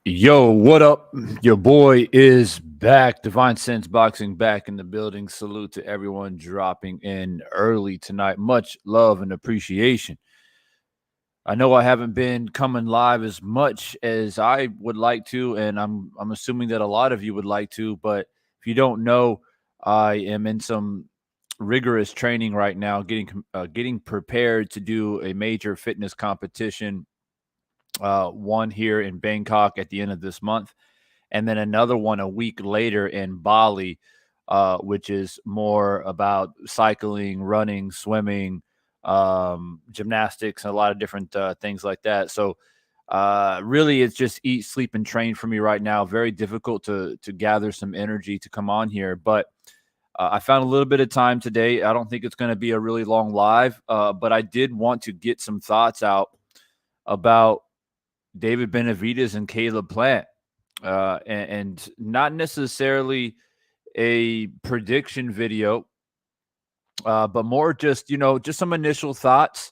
Yo, what up? Your boy is back. Divine Sense Boxing back in the building. Salute to everyone dropping in early tonight. Much love and appreciation. I know I haven't been coming live as much as I would like to, and I'm assuming that a lot of you would like to, but if you don't know, I am in some rigorous training right now, getting prepared to do a major fitness competition, one here in Bangkok at the end of this month, and then another one a week later in Bali, which is more about cycling, running, swimming, gymnastics, and a lot of different things like that. So really, it's just eat, sleep, and train for me right now. Very difficult to gather some energy to come on here, but I found a little bit of time today. I don't think it's going to be a really long live, but I did want to get some thoughts out about David Benavidez and Caleb Plant, and not necessarily a prediction video, but more just, just some initial thoughts,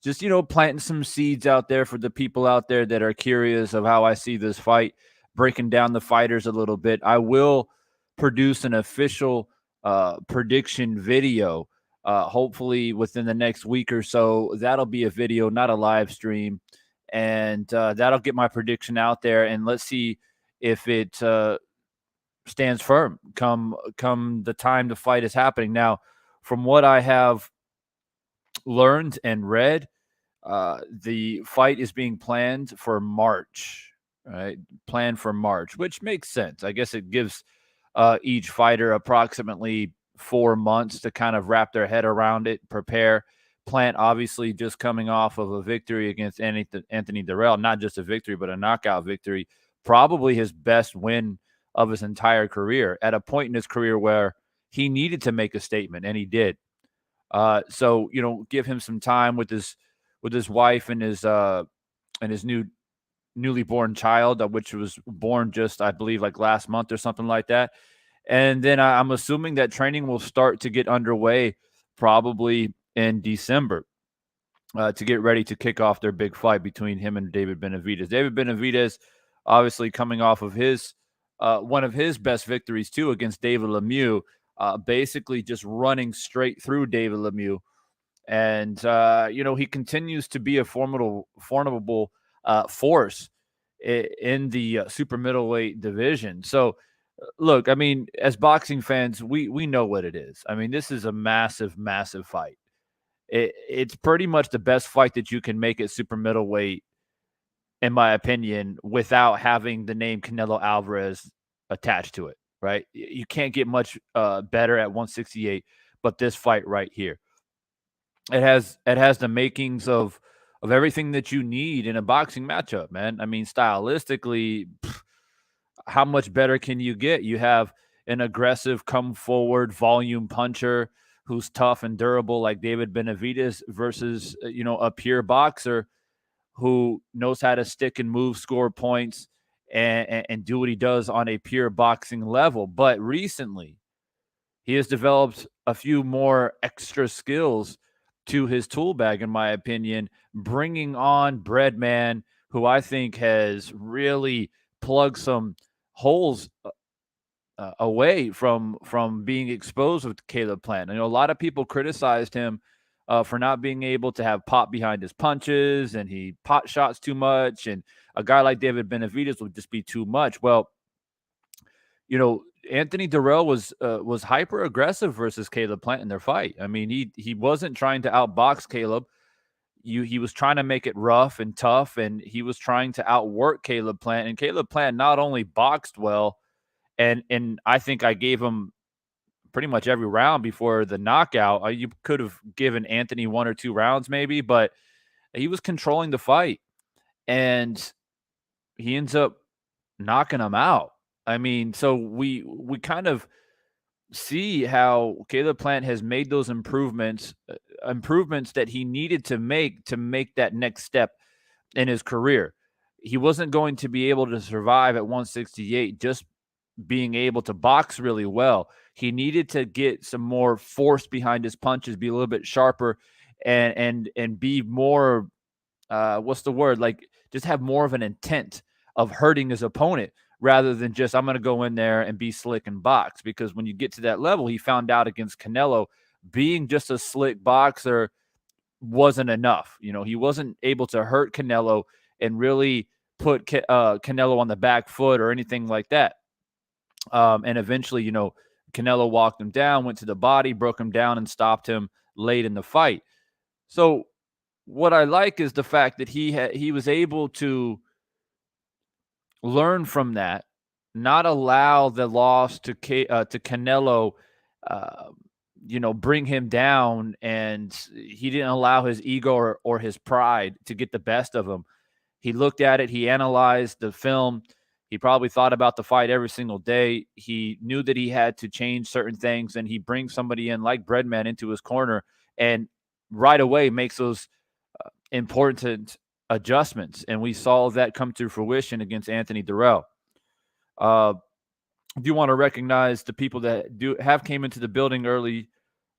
just, planting some seeds out there for the people out there that are curious of how I see this fight, breaking down the fighters a little bit. I will produce an official prediction video, hopefully within the next week or so. That'll be a video, not a live stream. And that'll get my prediction out there, and let's see if it stands firm come the time the fight is happening. Now, from what I have learned and read, the fight is being planned for March, right? Planned for March, which makes sense. I guess it gives each fighter approximately 4 months to kind of wrap their head around it, prepare. Plant obviously just coming off of a victory against Anthony Durrell, not just a victory, but a knockout victory, probably his best win of his entire career, at a point in his career where he needed to make a statement, and he did. So, give him some time with his wife and his newly born child, which was born just, I believe, like last month or something like that. And then I'm assuming that training will start to get underway probably in December, to get ready to kick off their big fight between him and David Benavidez. David Benavidez, obviously coming off of his one of his best victories too, against David Lemieux, basically just running straight through David Lemieux. And he continues to be a formidable force in the super middleweight division. So look, I mean, as boxing fans, we know what it is. I mean, this is a massive fight. it's pretty much the best fight that you can make at super middleweight, in my opinion, without having the name Canelo Alvarez attached to it, right? You can't get much better at 168, but this fight right here, it has the makings of everything that you need in a boxing matchup, man. I mean, stylistically, how much better can you get? You have an aggressive, come forward, volume puncher who's tough and durable, like David Benavidez, versus a pure boxer who knows how to stick and move, score points, and do what he does on a pure boxing level. But recently, he has developed a few more extra skills to his tool bag, in my opinion, bringing on Breadman, who I think has really plugged some holes away from being exposed with Caleb Plant. I know a lot of people criticized him for not being able to have pop behind his punches, and he pot shots too much, and a guy like David Benavidez would just be too much. Well, Anthony Durrell was hyper aggressive versus Caleb Plant in their fight. I mean, he wasn't trying to outbox Caleb. He was trying to make it rough and tough, and he was trying to outwork Caleb Plant. And Caleb Plant not only boxed well, and I think I gave him pretty much every round before the knockout. You could have given Anthony 1 or 2 rounds maybe, but he was controlling the fight, and he ends up knocking him out. I mean, so we kind of see how Caleb Plant has made those improvements that he needed to make that next step in his career. He wasn't going to be able to survive at 168 just being able to box really well. He needed to get some more force behind his punches, be a little bit sharper, and be more what's the word? Like, just have more of an intent of hurting his opponent rather than just, I'm going to go in there and be slick and box. Because when you get to that level, he found out against Canelo, being just a slick boxer wasn't enough. He wasn't able to hurt Canelo and really put Canelo on the back foot or anything like that. And eventually, Canelo walked him down, went to the body, broke him down, and stopped him late in the fight. So what I like is the fact that he was able to learn from that, not allow the loss to Canelo, bring him down, and he didn't allow his ego or his pride to get the best of him. He looked at it. He analyzed the film. He probably thought about the fight every single day. He knew that he had to change certain things, and he brings somebody in like Breadman into his corner and right away makes those important adjustments. And we saw that come to fruition against Anthony Durrell. Do want to recognize the people that have came into the building early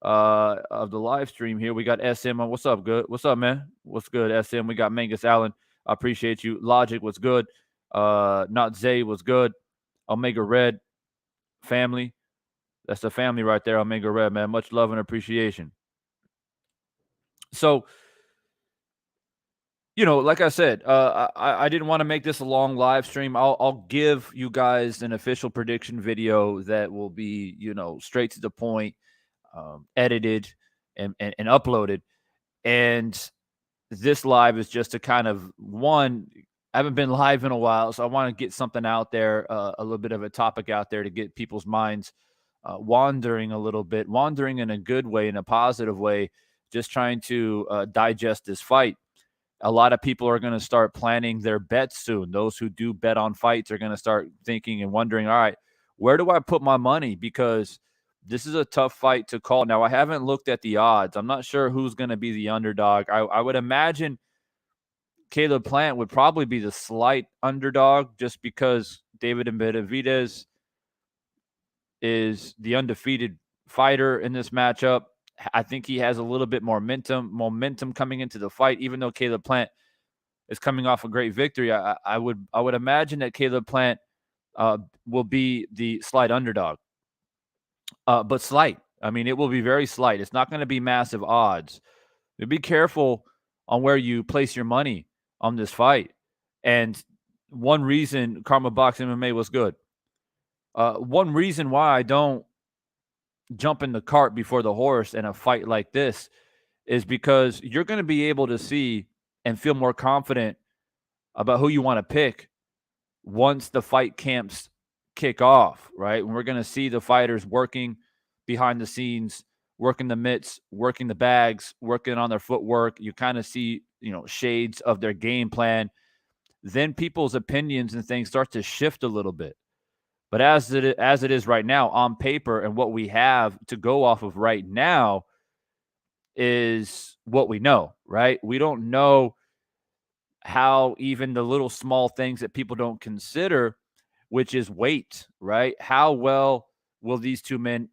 of the live stream here. We got SM on. What's up, good? What's up, man? What's good, SM? We got Mangus Allen. I appreciate you. Logic, what's good? Not Zay, was good. Omega Red family. That's the family right there, Omega Red, man. Much love and appreciation. So, like I said, I didn't want to make this a long live stream. I'll give you guys an official prediction video that will be, straight to the point, edited and uploaded. And this live is just to kind of, I haven't been live in a while, so I want to get something out there, a little bit of a topic out there to get people's minds wandering a little bit, wandering in a good way, in a positive way, just trying to digest this fight. A lot of people are going to start planning their bets soon. Those who do bet on fights are going to start thinking and wondering, all right, where do I put my money? Because this is a tough fight to call. Now, I haven't looked at the odds. I'm not sure who's going to be the underdog. I would imagine Caleb Plant would probably be the slight underdog just because David Benavidez is the undefeated fighter in this matchup. I think he has a little bit more momentum coming into the fight, even though Caleb Plant is coming off a great victory. I would imagine that Caleb Plant will be the slight underdog, but slight. I mean, it will be very slight. It's not going to be massive odds. Be careful on where you place your money on this fight. And one reason Karma Box MMA was good. One reason why I don't jump in the cart before the horse in a fight like this is because you're going to be able to see and feel more confident about who you want to pick once the fight camps kick off, right? When we're going to see the fighters working behind the scenes, working the mitts, working the bags, working on their footwork. You kind of see, shades of their game plan. Then people's opinions and things start to shift a little bit. But as it is right now on paper and what we have to go off of right now is what we know, right? We don't know how even the little small things that people don't consider, which is weight, right? How well will these two men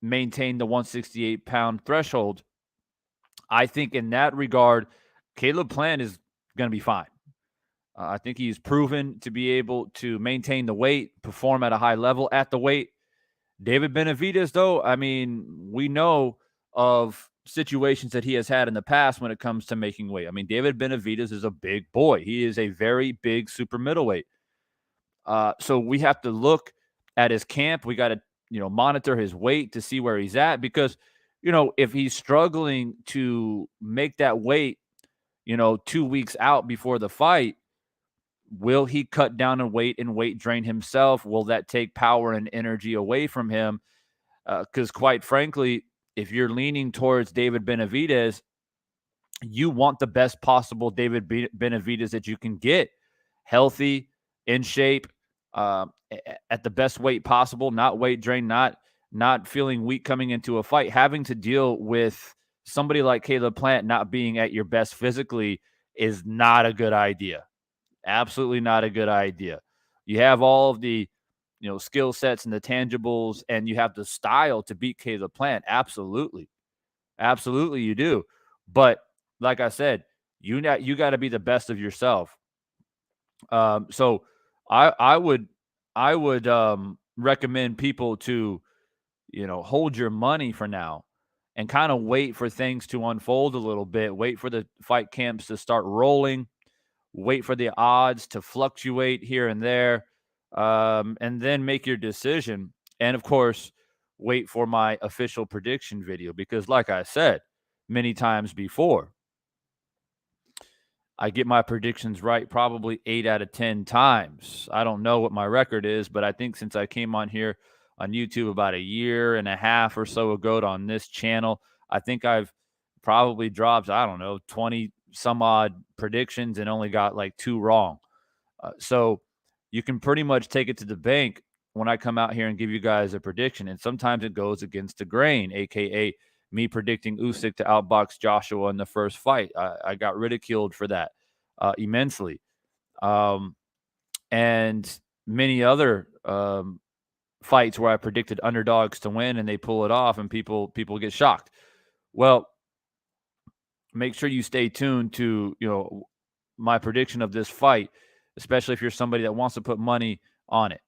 maintain the 168-pound threshold? I think in that regard, Caleb Plant is going to be fine. I think he's proven to be able to maintain the weight, perform at a high level at the weight. David Benavidez, though, I mean, we know of situations that he has had in the past when it comes to making weight. I mean, David Benavidez is a big boy. He is a very big super middleweight. So we have to look at his camp. We got to, monitor his weight to see where he's at because, if he's struggling to make that weight, 2 weeks out before the fight, will he cut down on weight and weight drain himself? Will that take power and energy away from him? Because quite frankly, if you're leaning towards David Benavidez, you want the best possible David Benavidez that you can get. Healthy, in shape, at the best weight possible, not weight drain, not feeling weak coming into a fight. Having to deal with somebody like Caleb Plant not being at your best physically is not a good idea. Absolutely not a good idea. You have all of the, skill sets and the tangibles, and you have the style to beat Caleb Plant. Absolutely. Absolutely you do. But like I said, you got to be the best of yourself. So I would recommend people to, hold your money for now and kind of wait for things to unfold a little bit. Wait for the fight camps to start rolling. Wait for the odds to fluctuate here and there, and then make your decision. And of course, wait for my official prediction video because, like I said many times before, I get my predictions right probably 8 out of 10 times. I don't know what my record is, but I think since I came on here on YouTube about a year and a half or so ago on this channel, I think I've probably dropped, I don't know, 20 some odd predictions and only got like 2 wrong. So you can pretty much take it to the bank when I come out here and give you guys a prediction. And sometimes it goes against the grain, aka me predicting Usyk to outbox Joshua in the first fight. I got ridiculed for that immensely. And many other fights where I predicted underdogs to win and they pull it off and people get shocked. Well, make sure you stay tuned to, my prediction of this fight, especially if you're somebody that wants to put money on it.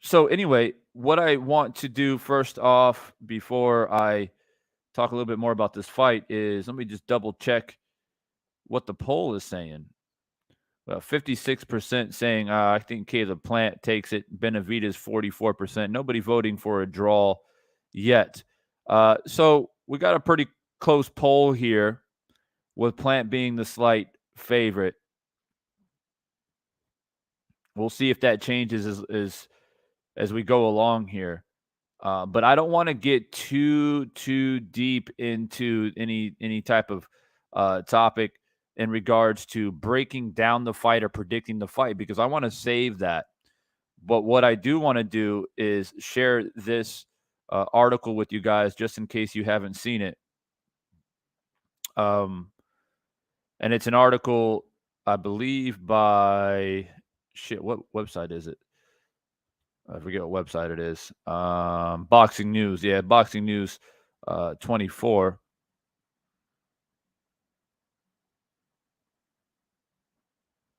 So anyway, what I want to do first off before I talk a little bit more about this fight is let me just double check what the poll is saying. Well, 56% saying I think Caleb Plant takes it. Benavidez 44%. Nobody voting for a draw yet. So we got a pretty close poll here, with Plant being the slight favorite. We'll see if that changes as we go along here. But I don't want to get too deep into any type of topic in regards to breaking down the fight or predicting the fight because I want to save that. But what I do want to do is share this article with you guys just in case you haven't seen it. And it's an article, I believe, by what website is it? I forget what website it is. Boxing News. Yeah, Boxing News 24.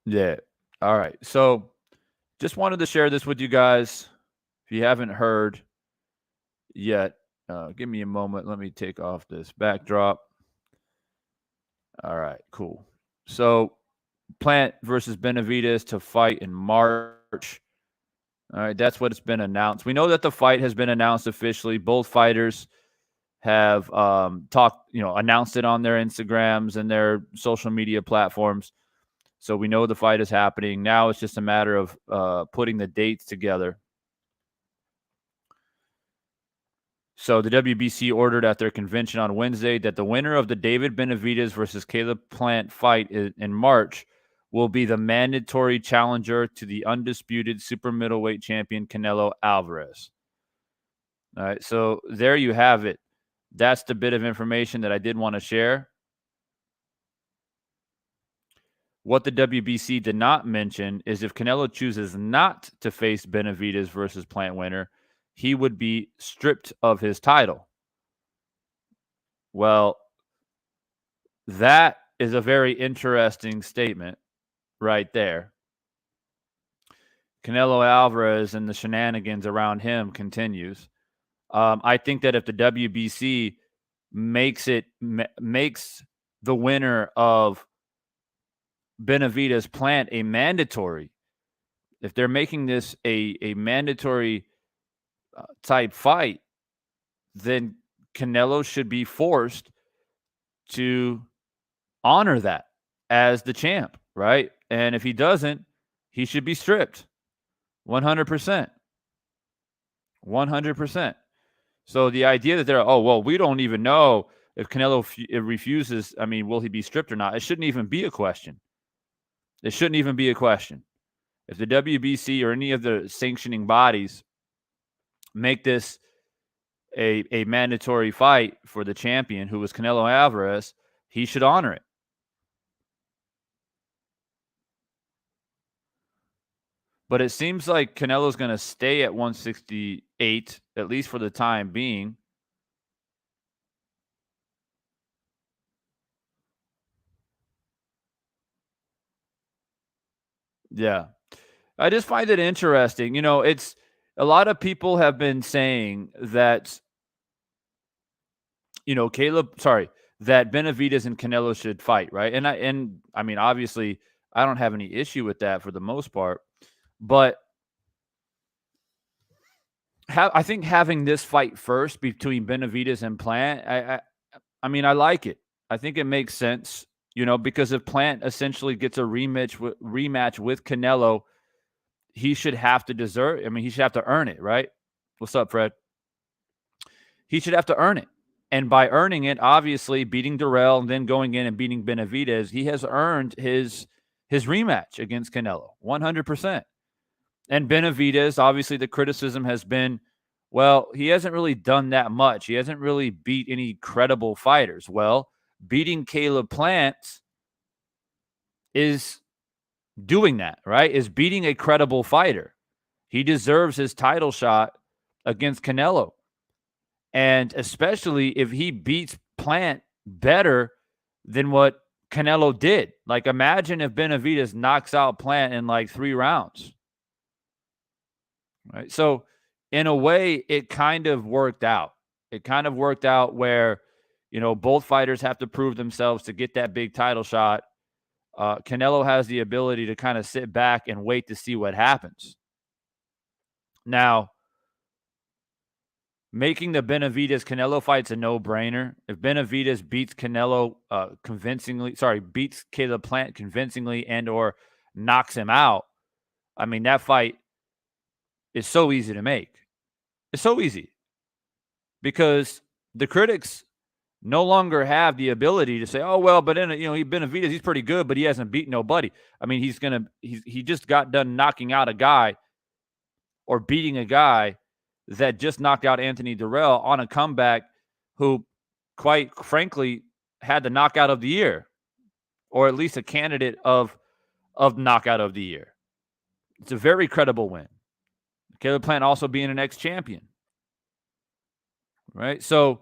Yeah. All right. So just wanted to share this with you guys. If you haven't heard yet, give me a moment. Let me take off this backdrop. All right, cool. So Plant versus Benavidez to fight in March. All right, that's what it's been announced. We know that the fight has been announced officially. Both fighters have announced it on their Instagrams and their social media platforms. So we know the fight is happening. Now it's just a matter of putting the dates together. So the WBC ordered at their convention on Wednesday that the winner of the David Benavidez versus Caleb Plant fight in March will be the mandatory challenger to the undisputed super middleweight champion Canelo Alvarez. All right, so there you have it. That's the bit of information that I did want to share. What the WBC did not mention is if Canelo chooses not to face Benavidez versus Plant winner, he would be stripped of his title. Well, that is a very interesting statement right there. Canelo Alvarez and the shenanigans around him continues. I think that if the WBC makes the winner of Benavidez Plant a mandatory, if they're making this a mandatory type fight, then Canelo should be forced to honor that as the champ, right? And if he doesn't, he should be stripped 100%. 100%. So the idea that they're, we don't even know if Canelo refuses, will he be stripped or not? It shouldn't even be a question. It shouldn't even be a question. If the WBC or any of the sanctioning bodies make this a mandatory fight for the champion, who was Canelo Alvarez, he should honor it. But it seems like Canelo's going to stay at 168, at least for the time being. Yeah. I just find it interesting. It's a lot of people have been saying that, that Benavidez and Canelo should fight, right? And obviously, I don't have any issue with that for the most part. But I think having this fight first between Benavidez and Plant, I like it. I think it makes sense, because if Plant essentially gets a rematch with Canelo, he should have to he should have to earn it, right? What's up, Fred? He should have to earn it. And by earning it, obviously beating Durrell and then going in and beating Benavidez, he has earned his rematch against Canelo 100%. And Benavidez, obviously the criticism has been, well, he hasn't really done that much. He hasn't really beat any credible fighters. Well, beating Caleb Plant is doing that, right? Is beating a credible fighter. He deserves his title shot against Canelo. And especially if he beats Plant better than what Canelo did. Like, imagine if Benavidez knocks out Plant in like 3 rounds. Right? So, in a way, it kind of worked out. It kind of worked out where, both fighters have to prove themselves to get that big title shot. Canelo has the ability to kind of sit back and wait to see what happens. Now, making the Benavidez-Canelo fight's a no-brainer. If Benavidez beats Canelo beats Caleb Plant convincingly and or knocks him out, that fight is so easy to make. It's so easy. Because the critics no longer have the ability to say, but Benavidez, he's pretty good, but he hasn't beaten nobody. He just got done knocking out a guy or beating a guy that just knocked out Anthony Durrell on a comeback, who, quite frankly, had the knockout of the year, or at least a candidate of knockout of the year. It's a very credible win. Caleb Plant also being an ex-champion, right? So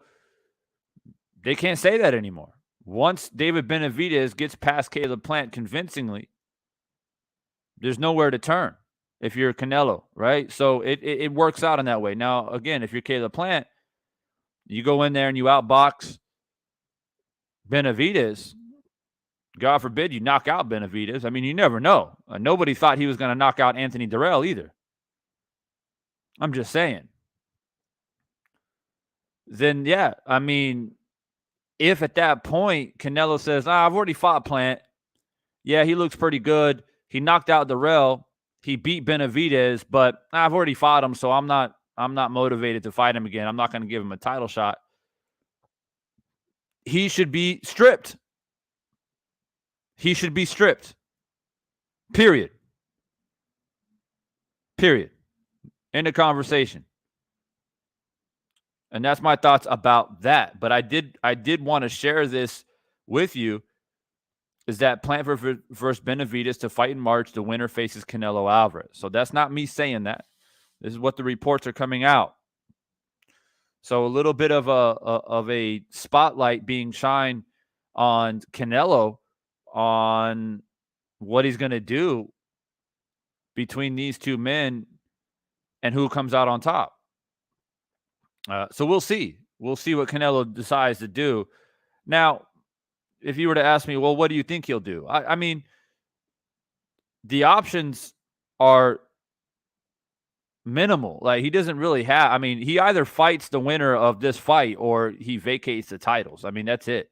they can't say that anymore. Once David Benavidez gets past Caleb Plant convincingly, there's nowhere to turn if you're Canelo, right? So it works out in that way. Now, again, if you're Caleb Plant, you go in there and you outbox Benavidez. God forbid you knock out Benavidez. You never know. Nobody thought he was going to knock out Anthony Durrell either. I'm just saying. Then, yeah, I mean, if at that point Canelo says, I've already fought Plant. Yeah, he looks pretty good. He knocked out Darrell. He beat Benavidez, but I've already fought him, so I'm not motivated to fight him again. I'm not going to give him a title shot. He should be stripped. He should be stripped. Period. End of conversation. And that's my thoughts about that. But I did want to share this with you, is that Plant versus Benavidez to fight in March. The winner faces Canelo Alvarez. So that's not me saying that. This is what the reports are coming out. So a little bit of a spotlight being shined on Canelo on what he's going to do between these two men and who comes out on top. So we'll see. We'll see what Canelo decides to do. Now, if you were to ask me, well, what do you think he'll do? I mean, the options are minimal. Like, he doesn't really have, I mean, he either fights the winner of this fight or he vacates the titles. I mean, that's it.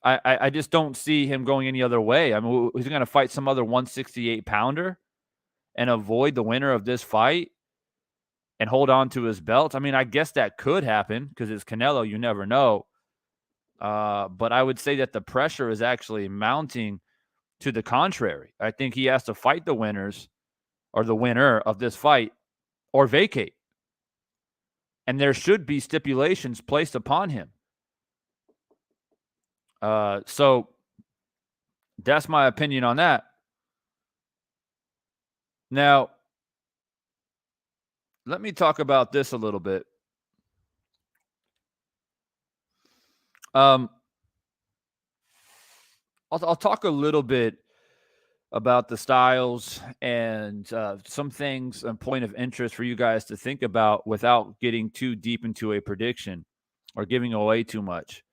I just don't see him going any other way. I mean, he's going to fight some other 168 pounder and avoid the winner of this fight and hold on to his belt. I mean, I guess that could happen because it's Canelo. You never know. But I would say that the pressure is actually mounting to the contrary. I think he has to fight the winners or the winner of this fight or vacate. And there should be stipulations placed upon him. So that's my opinion on that. Now, let me talk about this a little bit. I'll talk a little bit about the styles and some things and point of interest for you guys to think about without getting too deep into a prediction or giving away too much.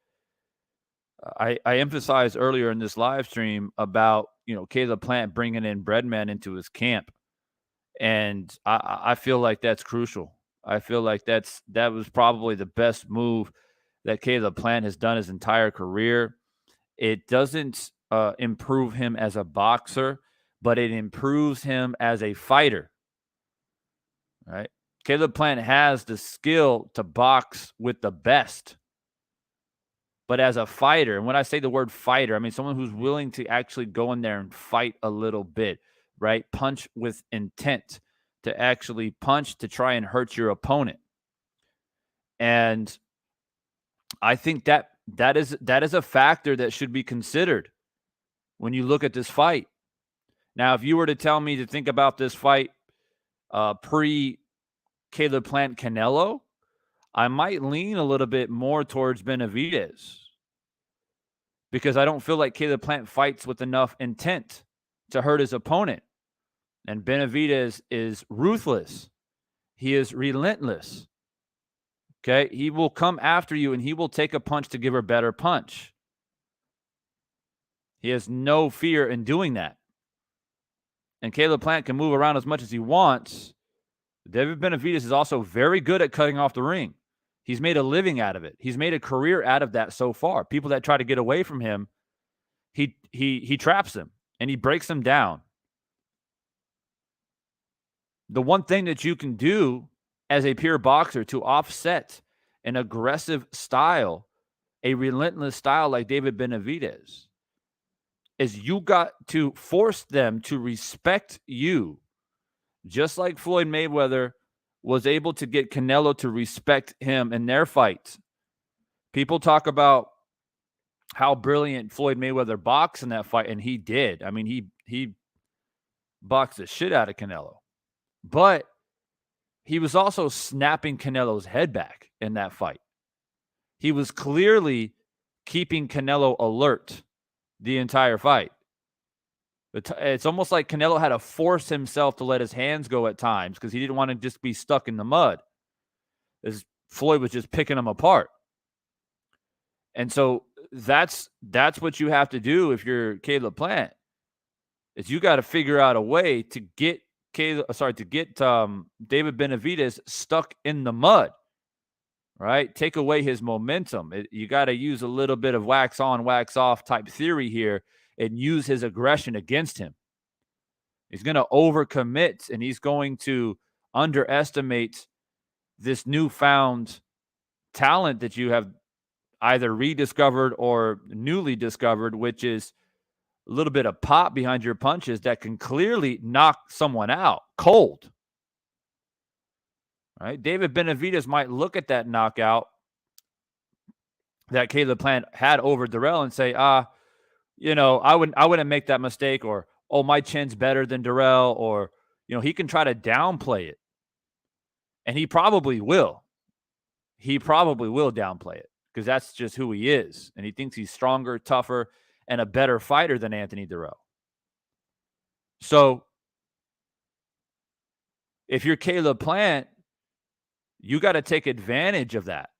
I emphasized earlier in this live stream about, Caleb Plant bringing in Breadman into his camp. And I feel like that's crucial. I feel like that was probably the best move that Caleb Plant has done his entire career. It doesn't improve him as a boxer, but it improves him as a fighter. Right? Caleb Plant has the skill to box with the best. But as a fighter, and when I say the word fighter, I mean someone who's willing to actually go in there and fight a little bit, right? Punch with intent to actually punch to try and hurt your opponent. And I think that is a factor that should be considered when you look at this fight. Now, if you were to tell me to think about this fight pre-Caleb Plant Canelo, I might lean a little bit more towards Benavidez because I don't feel like Caleb Plant fights with enough intent to hurt his opponent. And Benavidez is ruthless. He is relentless. Okay? He will come after you and he will take a punch to give a better punch. He has no fear in doing that. And Caleb Plant can move around as much as he wants. David Benavidez is also very good at cutting off the ring. He's made a living out of it. He's made a career out of that so far. People that try to get away from him, he traps them and he breaks them down. The one thing that you can do as a pure boxer to offset an aggressive style, a relentless style like David Benavidez, is you got to force them to respect you, just like Floyd Mayweather was able to get Canelo to respect him in their fights. People talk about how brilliant Floyd Mayweather boxed in that fight, and he did. I mean, he boxed the shit out of Canelo. But he was also snapping Canelo's head back in that fight. He was clearly keeping Canelo alert the entire fight. It's almost like Canelo had to force himself to let his hands go at times because he didn't want to just be stuck in the mud. As Floyd was just picking him apart. And so that's what you have to do if you're Caleb Plant, is you got to figure out a way to get David Benavidez stuck in the mud, right? Take away his momentum. You got to use a little bit of wax on, wax off type theory here and use his aggression against him. He's going to overcommit, and he's going to underestimate this newfound talent that you have either rediscovered or newly discovered, which is a little bit of pop behind your punches that can clearly knock someone out cold. Right? David Benavidez might look at that knockout that Caleb Plant had over Durrell and say, I wouldn't make that mistake, or, oh, my chin's better than Durrell, or, he can try to downplay it. And he probably will. He probably will downplay it because that's just who he is. And he thinks he's stronger, tougher, and a better fighter than Anthony Durrell. So if you're Caleb Plant, you got to take advantage of that.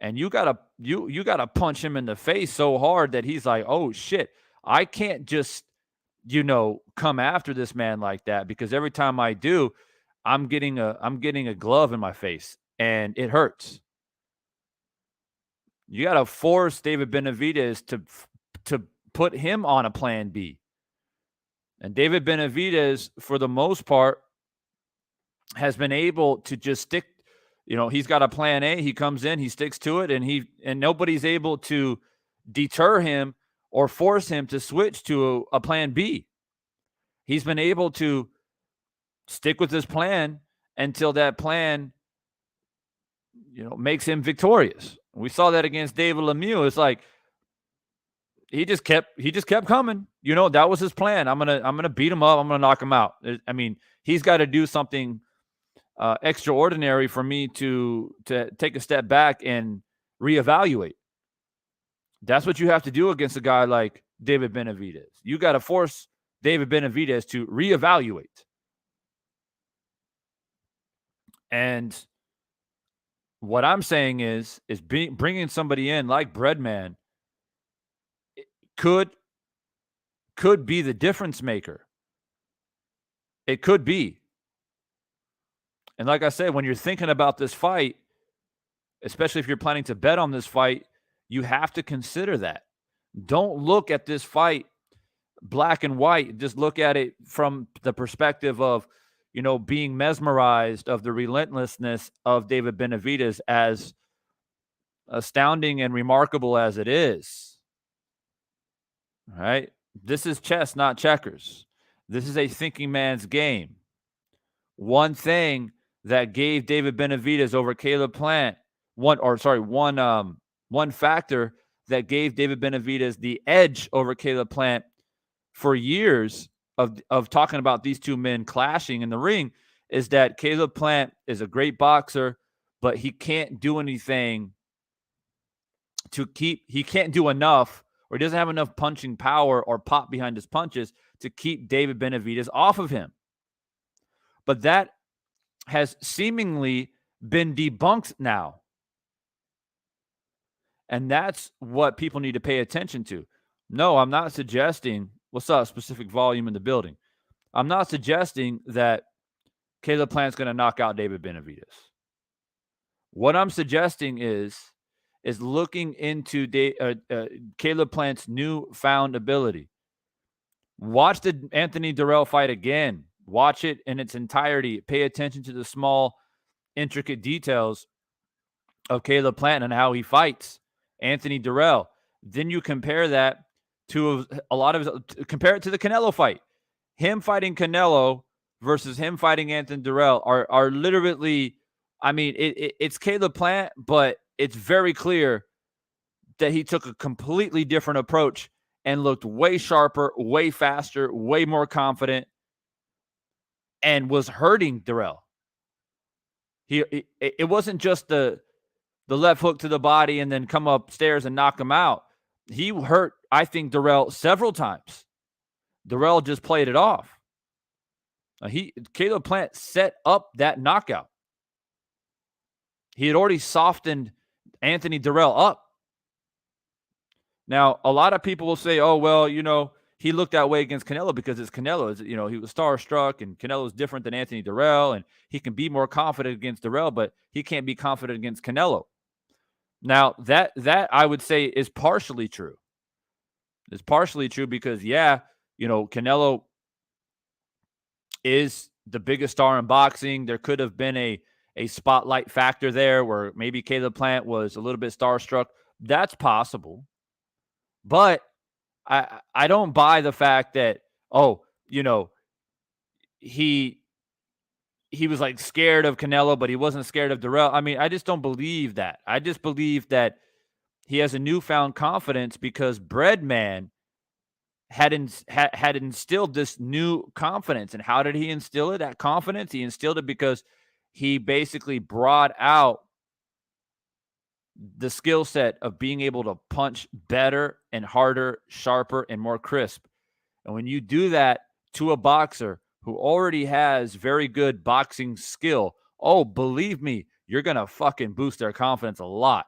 And you got to punch him in the face so hard that he's like, "Oh shit, I can't just come after this man like that, because every time I do, I'm getting a glove in my face and it hurts." You got to force David Benavidez to put him on a plan B. And David Benavidez, for the most part, has been able to just stick. He's got a plan A. He comes in, he sticks to it, and nobody's able to deter him or force him to switch to a plan B. He's been able to stick with his plan until that plan, makes him victorious. We saw that against David Lemieux. It's like he just kept coming. That was his plan. I'm gonna beat him up. I'm gonna knock him out. I mean, he's got to do something extraordinary for me to take a step back and reevaluate. That's what you have to do against a guy like David Benavidez. You got to force David Benavidez to reevaluate. And what I'm saying is bringing somebody in like Breadman could be the difference maker. It could be. And like I said, when you're thinking about this fight, especially if you're planning to bet on this fight, you have to consider that. Don't look at this fight black and white. Just look at it from the perspective of, being mesmerized of the relentlessness of David Benavidez, as astounding and remarkable as it is. All right? This is chess, not checkers. This is a thinking man's game. One thing that gave David Benavidez over Caleb Plant, one factor that gave David Benavidez the edge over Caleb Plant for years of talking about these two men clashing in the ring, is that Caleb Plant is a great boxer, but he can't do anything he can't do enough, or he doesn't have enough punching power or pop behind his punches to keep David Benavidez off of him. But that has seemingly been debunked now. And that's what people need to pay attention to. No, I'm not suggesting, what's up, specific volume in the building. I'm not suggesting that Caleb Plant's going to knock out David Benavidez. What I'm suggesting is looking into Caleb Plant's newfound ability. Watch the Anthony Durrell fight again. Watch it in its entirety. Pay attention to the small, intricate details of Caleb Plant and how he fights Anthony Durrell. Then you compare that to compare it to the Canelo fight. Him fighting Canelo versus him fighting Anthony Durrell are literally, it's Caleb Plant, but it's very clear that he took a completely different approach and looked way sharper, way faster, way more confident, and was hurting Durrell. It wasn't just the left hook to the body and then come upstairs and knock him out. He hurt, I think, Durrell several times. Durrell just played it off. Caleb Plant set up that knockout. He had already softened Anthony Durrell up. Now, a lot of people will say, oh, well, he looked that way against Canelo because it's Canelo. He was starstruck, and Canelo's different than Anthony Dirrell, and he can be more confident against Dirrell, but he can't be confident against Canelo. Now, that I would say is partially true. It's partially true because, Canelo is the biggest star in boxing. There could have been a spotlight factor there where maybe Caleb Plant was a little bit starstruck. That's possible. But I don't buy the fact that, he was like scared of Canelo, but he wasn't scared of Dirrell. I mean, I just don't believe that. I just believe that he has a newfound confidence because Breadman had instilled this new confidence. And how did he instill it? That confidence, he instilled it because he basically brought out the skill set of being able to punch better and harder, sharper, and more crisp. And when you do that to a boxer who already has very good boxing skill, oh, believe me, you're going to fucking boost their confidence a lot.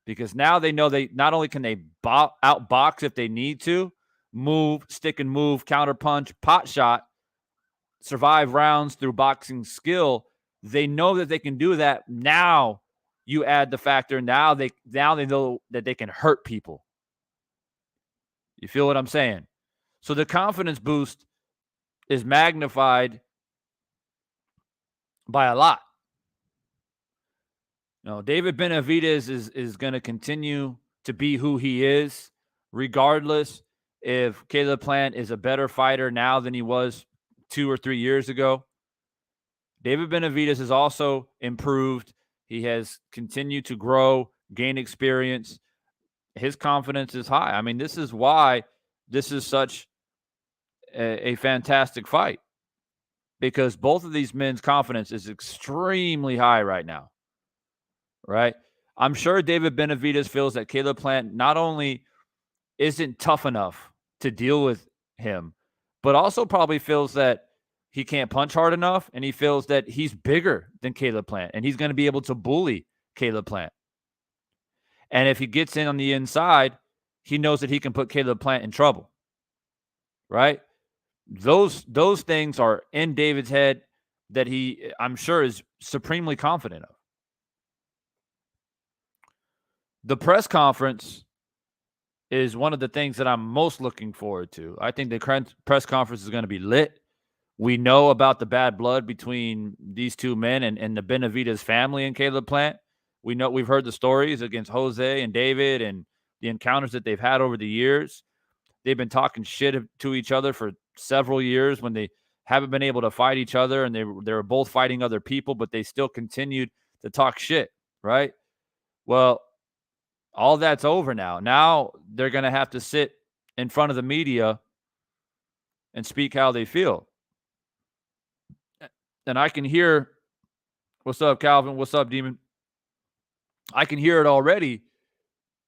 Because now they know they not only can they outbox if they need to, move, stick and move, counter punch, pot shot, survive rounds through boxing skill. They know that they can do that. Now you add the factor. Now they know that they can hurt people. You feel what I'm saying? So the confidence boost is magnified by a lot. David Benavidez is going to continue to be who he is, regardless if Caleb Plant is a better fighter now than he was 2 or 3 years ago. David Benavidez has also improved. He has continued to grow, gain experience. His confidence is high. I mean, this is why this is such a fantastic fight, because both of these men's confidence is extremely high right now, right? I'm sure David Benavidez feels that Caleb Plant not only isn't tough enough to deal with him, but also probably feels that he can't punch hard enough, and he feels that he's bigger than Caleb Plant, and he's going to be able to bully Caleb Plant. And if he gets in on the inside, he knows that he can put Caleb Plant in trouble, right? Those things are in David's head that he, I'm sure, is supremely confident of. The press conference is one of the things that I'm most looking forward to. I think the press conference is going to be lit. We know about the bad blood between these two men and the Benavidez family and Caleb Plant. We've heard the stories against Jose and David and the encounters that they've had over the years. They've been talking shit to each other for several years when they haven't been able to fight each other, and they were both fighting other people, but they still continued to talk shit, right? Well, all that's over now. Now they're going to have to sit in front of the media and speak how they feel. And I can hear, what's up, Calvin? What's up, Demon? I can hear it already.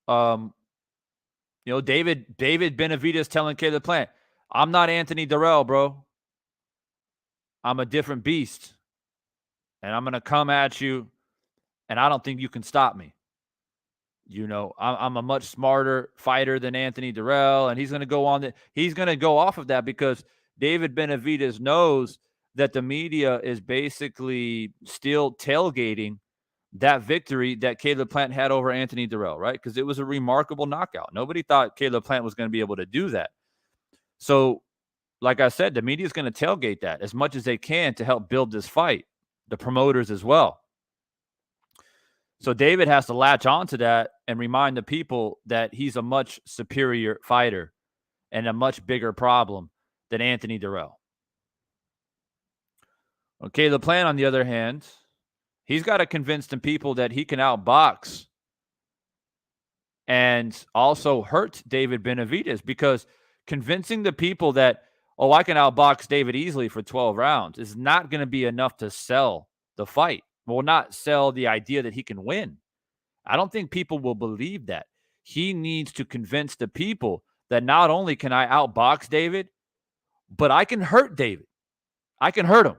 David Benavidez telling Caleb Plant, I'm not Anthony Dirrell, bro. I'm a different beast. And I'm going to come at you, and I don't think you can stop me. I'm a much smarter fighter than Anthony Dirrell, and he's going to go on he's going to go off of that because David Benavidez knows that the media is basically still tailgating that victory that Caleb Plant had over Anthony Dirrell, right? Because it was a remarkable knockout. Nobody thought Caleb Plant was going to be able to do that. So, like I said, the media is going to tailgate that as much as they can to help build this fight, the promoters as well. So David has to latch on to that and remind the people that he's a much superior fighter and a much bigger problem than Anthony Dirrell. Okay, the plan, on the other hand, he's got to convince the people that he can outbox and also hurt David Benavidez, because convincing the people that, oh, I can outbox David easily for 12 rounds is not going to be enough to sell the fight. Will not sell the idea that he can win. I don't think people will believe that. He needs to convince the people that not only can I outbox David, but I can hurt David. I can hurt him.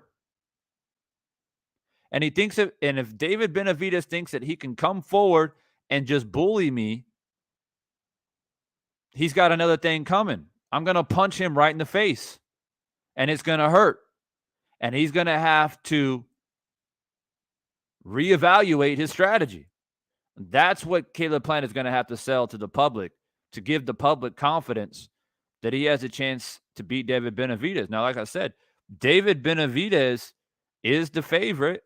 And if David Benavidez thinks that he can come forward and just bully me, he's got another thing coming. I'm going to punch him right in the face, and it's going to hurt. And he's going to have to reevaluate his strategy. That's what Caleb Plant is going to have to sell to the public to give the public confidence that he has a chance to beat David Benavidez. Now, like I said, David Benavidez is the favorite.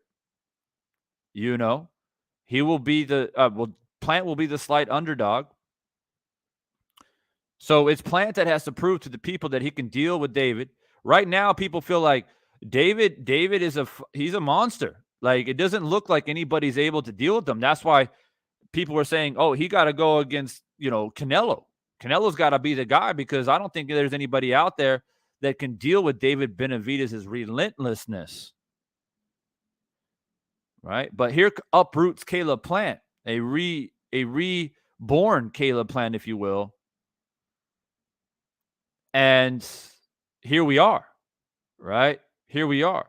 You know, he will be Plant will be the slight underdog. So it's Plant that has to prove to the people that he can deal with David. Right now, people feel like David is he's a monster. Like, it doesn't look like anybody's able to deal with him. That's why people are saying, oh, he got to go against, Canelo. Canelo's got to be the guy, because I don't think there's anybody out there that can deal with David Benavidez' relentlessness. Right? But here uproots Caleb Plant, a reborn Caleb Plant, if you will. And here we are, right? Here we are.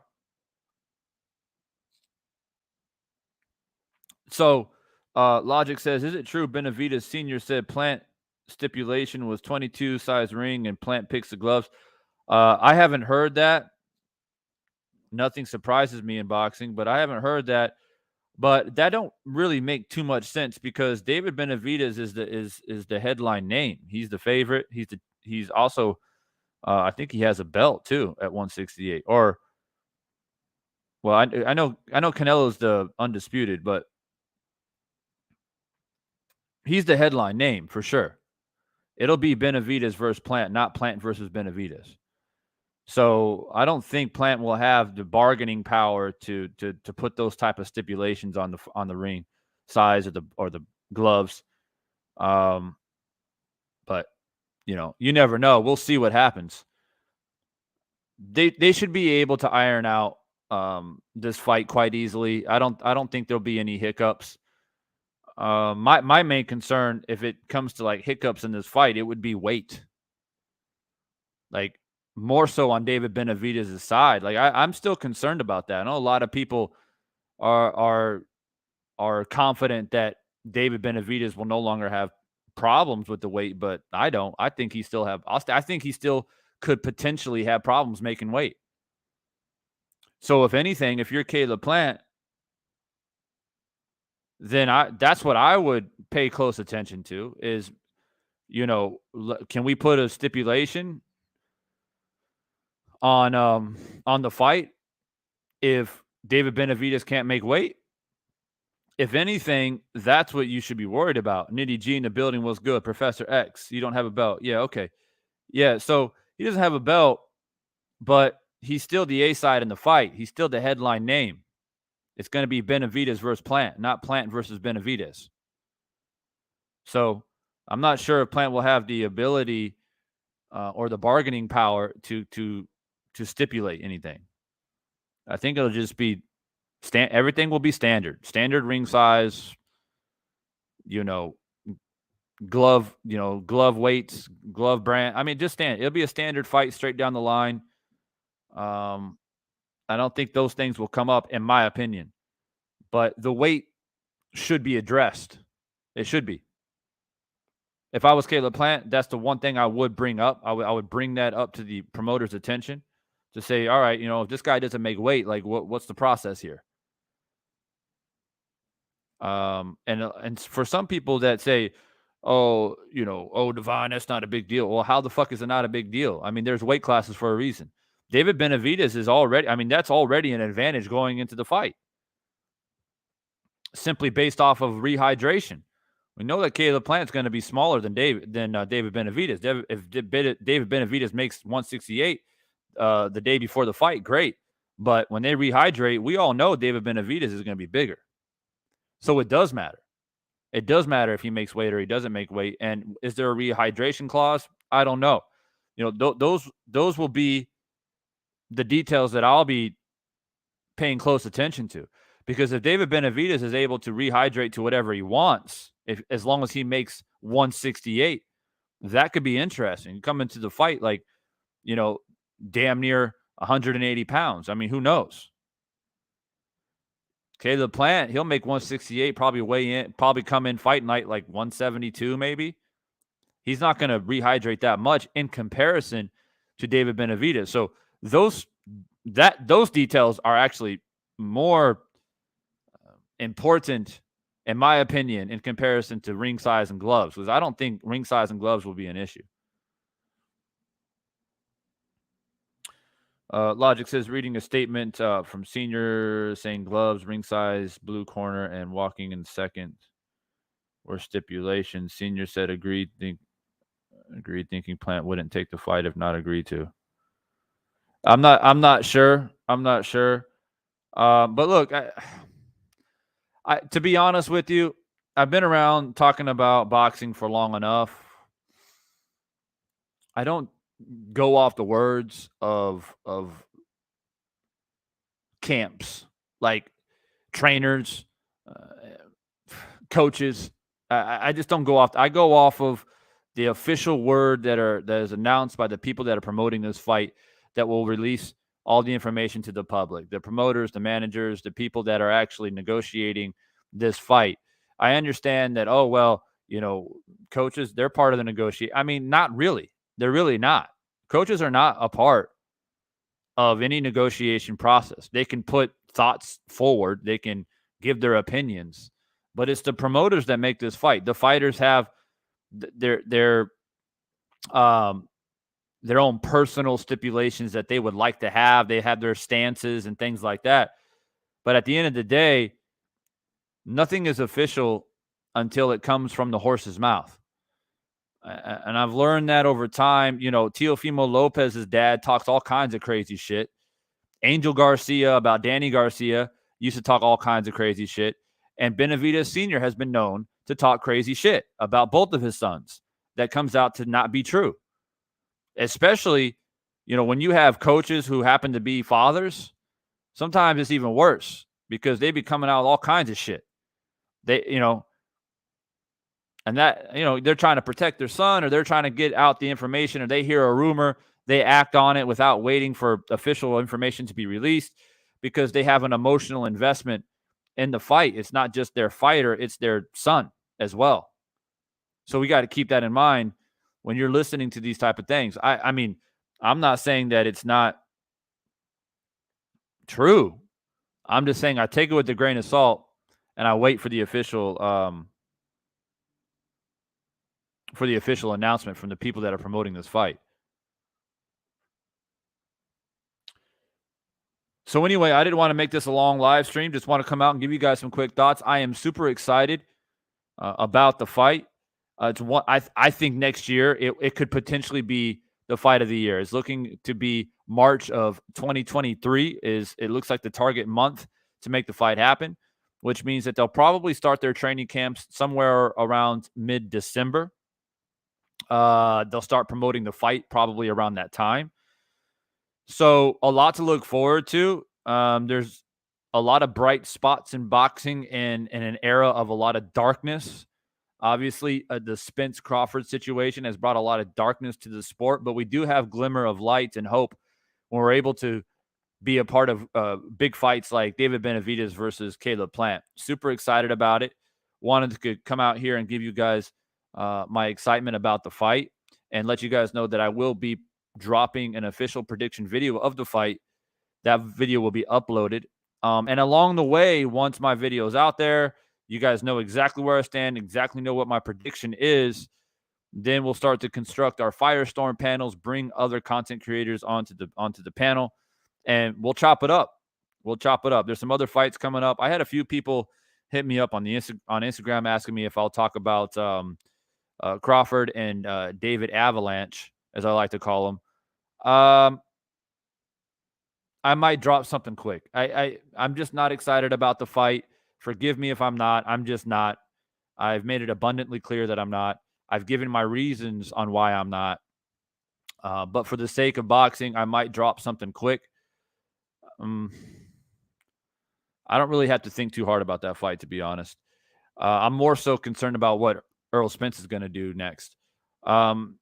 So Logic says, is it true Benavidez Sr. said Plant stipulation was 22 size ring and Plant picks the gloves? I haven't heard that. Nothing surprises me in boxing, but I haven't heard that. But that don't really make too much sense, because David Benavidez is the headline name. He's the favorite. He's also I think he has a belt too at 168. Or, well, I know Canelo's the undisputed, but he's the headline name for sure. It'll be Benavidez versus Plant, not Plant versus Benavidez. So I don't think Plant will have the bargaining power to put those type of stipulations on the ring size or the gloves. But you never know. We'll see what happens. They should be able to iron out this fight quite easily. I don't think there'll be any hiccups. My main concern, if it comes to like hiccups in this fight, it would be weight. Like, more so on David Benavidez' side. Like, I'm still concerned about that. I know a lot of people are confident that David Benavidez will no longer have problems with the weight, but I don't. I think he still could potentially have problems making weight. So if anything, if you're Caleb Plant, then that's what I would pay close attention to is, can we put a stipulation on the fight if David Benavidez can't make weight? If anything, that's what you should be worried about. Nitty G in the building was good. Professor X, you don't have a belt. Yeah, okay. Yeah, so he doesn't have a belt, but he's still the A side in the fight. He's still the headline name. It's going to be Benavidez versus Plant, not Plant versus Benavidez. So I'm not sure if Plant will have the ability or the bargaining power to stipulate anything. I think it'll just be everything will be standard ring size, glove weights, glove brand. I mean, just it'll be a standard fight straight down the line. I don't think those things will come up, in my opinion, but the weight should be addressed. It should be. If I was Caleb Plant, that's the one thing I would bring up. I would bring that up to the promoter's attention to say, all right, if this guy doesn't make weight, like what's the process here? And for some people that say, oh, Divine, that's not a big deal. Well, how the fuck is it not a big deal? I mean, there's weight classes for a reason. David Benavidez is that's already an advantage going into the fight, simply based off of rehydration. We know that Caleb Plant's going to be smaller than David Benavidez. If David Benavidez makes 168 the day before the fight, great. But when they rehydrate, we all know David Benavidez is going to be bigger. So it does matter. It does matter if he makes weight or he doesn't make weight. And is there a rehydration clause? I don't know. Those will be the details that I'll be paying close attention to. Because if David Benavidez is able to rehydrate to whatever he wants, as long as he makes 168, that could be interesting. You come into the fight like, damn near 180 pounds. I mean, who knows? Caleb Plant, he'll make 168, probably come in fight night like 172 maybe. He's not going to rehydrate that much in comparison to David Benavidez. So those details are actually more important, in my opinion, in comparison to ring size and gloves, because I don't think ring size and gloves will be an issue. Logic says, reading a statement from Senior saying gloves, ring size, blue corner, and walking in second were stipulations. Senior said agreed, thinking Plant wouldn't take the fight if not agreed to. I'm not sure. But look, to be honest with you, I've been around talking about boxing for long enough. I don't go off the words of camps, like trainers, coaches. I just don't go off. I go off of the official word that is announced by the people that are promoting this fight, that will release all the information to the public, the promoters, the managers, the people that are actually negotiating this fight. I understand that, oh, well, coaches, they're part of the negotiation. I mean, not really. They're really not. Coaches are not a part of any negotiation process. They can put thoughts forward. They can give their opinions, but it's the promoters that make this fight. The fighters have their own personal stipulations that they would like to have. They have their stances and things like that. But at the end of the day, nothing is official until it comes from the horse's mouth. And I've learned that over time. Teofimo Lopez's dad talks all kinds of crazy shit. Angel Garcia, about Danny Garcia, used to talk all kinds of crazy shit. And Benavidez Sr. has been known to talk crazy shit about both of his sons that comes out to not be true. Especially, when you have coaches who happen to be fathers, sometimes it's even worse because they be coming out with all kinds of shit. And that, they're trying to protect their son, or they're trying to get out the information, or they hear a rumor, they act on it without waiting for official information to be released because they have an emotional investment in the fight. It's not just their fighter, it's their son as well. So we got to keep that in mind when you're listening to these type of things. I mean, I'm not saying that it's not true. I'm just saying I take it with a grain of salt and I wait for the official announcement from the people that are promoting this fight. So anyway, I didn't want to make this a long live stream. Just want to come out and give you guys some quick thoughts. I am super excited about the fight. I think next year it could potentially be the fight of the year. It's looking to be March of 2023. It looks like the target month to make the fight happen, which means that they'll probably start their training camps somewhere around mid-December. They'll start promoting the fight probably around that time. So a lot to look forward to. There's a lot of bright spots in boxing in an era of a lot of darkness. Obviously, the Spence Crawford situation has brought a lot of darkness to the sport, but we do have glimmer of light and hope when we're able to be a part of big fights like David Benavidez versus Caleb Plant. Super excited about it. Wanted to come out here and give you guys my excitement about the fight and let you guys know that I will be dropping an official prediction video of the fight. That video will be uploaded. And along the way, once my video is out there, you guys know exactly where I stand, exactly know what my prediction is. Then we'll start to construct our Firestorm panels, bring other content creators onto the panel, and we'll chop it up. There's some other fights coming up. I had a few people hit me up on Instagram asking me if I'll talk about Crawford and David Avalanche, as I like to call him. I might drop something quick. I'm just not excited about the fight. Forgive me if I'm not. I'm just not. I've made it abundantly clear that I'm not. I've given my reasons on why I'm not. But for the sake of boxing, I might drop something quick. I don't really have to think too hard about that fight, to be honest. I'm more so concerned about what Earl Spence is going to do next. And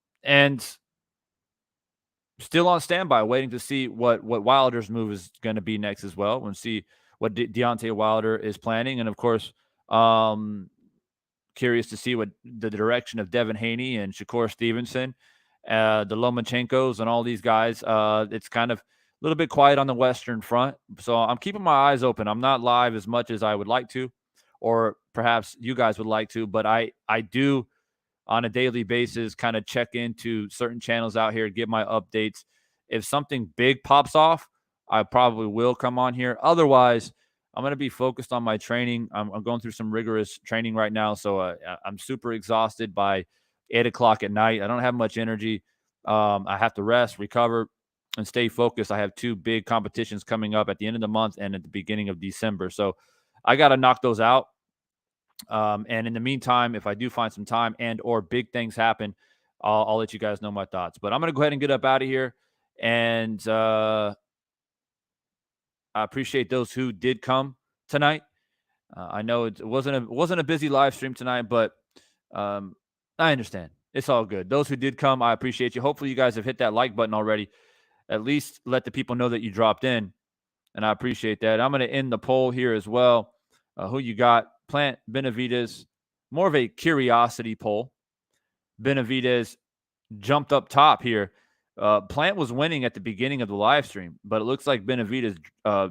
still on standby, waiting to see what Wilder's move is going to be next as well. We'll see what Deontay Wilder is planning. And, of course, Curious to see what the direction of Devin Haney and Shakur Stevenson, the Lomachenkos, and all these guys. It's kind of a little bit quiet on the Western front. So I'm keeping my eyes open. I'm not live as much as I would like to, or perhaps you guys would like to, but I do on a daily basis kind of check into certain channels out here, give my updates. If something big pops off, I probably will come on here. Otherwise, I'm going to be focused on my training. I'm going through some rigorous training right now, so I'm super exhausted by 8 o'clock at night. I don't have much energy. I have to rest, recover, and stay focused. I have 2 big competitions coming up at the end of the month and at the beginning of December. So I got to knock those out. And in the meantime, if I do find some time and or big things happen, I'll let you guys know my thoughts. But I'm going to go ahead and get up out of here. And I appreciate those who did come tonight. I know it wasn't a busy live stream tonight, but I understand. It's all good. Those who did come, I appreciate you. Hopefully you guys have hit that like button already. At least let the people know that you dropped in, and I appreciate that. I'm going to end the poll here as well. Who you got? Plant, Benavidez, more of a curiosity poll. Benavidez jumped up top here. Plant was winning at the beginning of the live stream, but it looks like Benavidez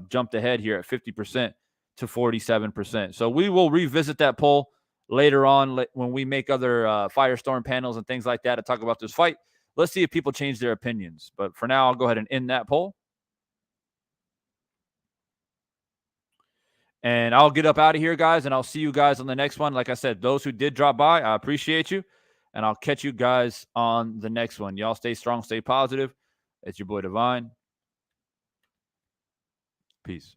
jumped ahead here at 50% to 47%. So we will revisit that poll later on when we make other Firestorm panels and things like that to talk about this fight. Let's see if people change their opinions. But for now, I'll go ahead and end that poll. And I'll get up out of here, guys, and I'll see you guys on the next one. Like I said, those who did drop by, I appreciate you. And I'll catch you guys on the next one. Y'all stay strong, stay positive. It's your boy Divine. Peace.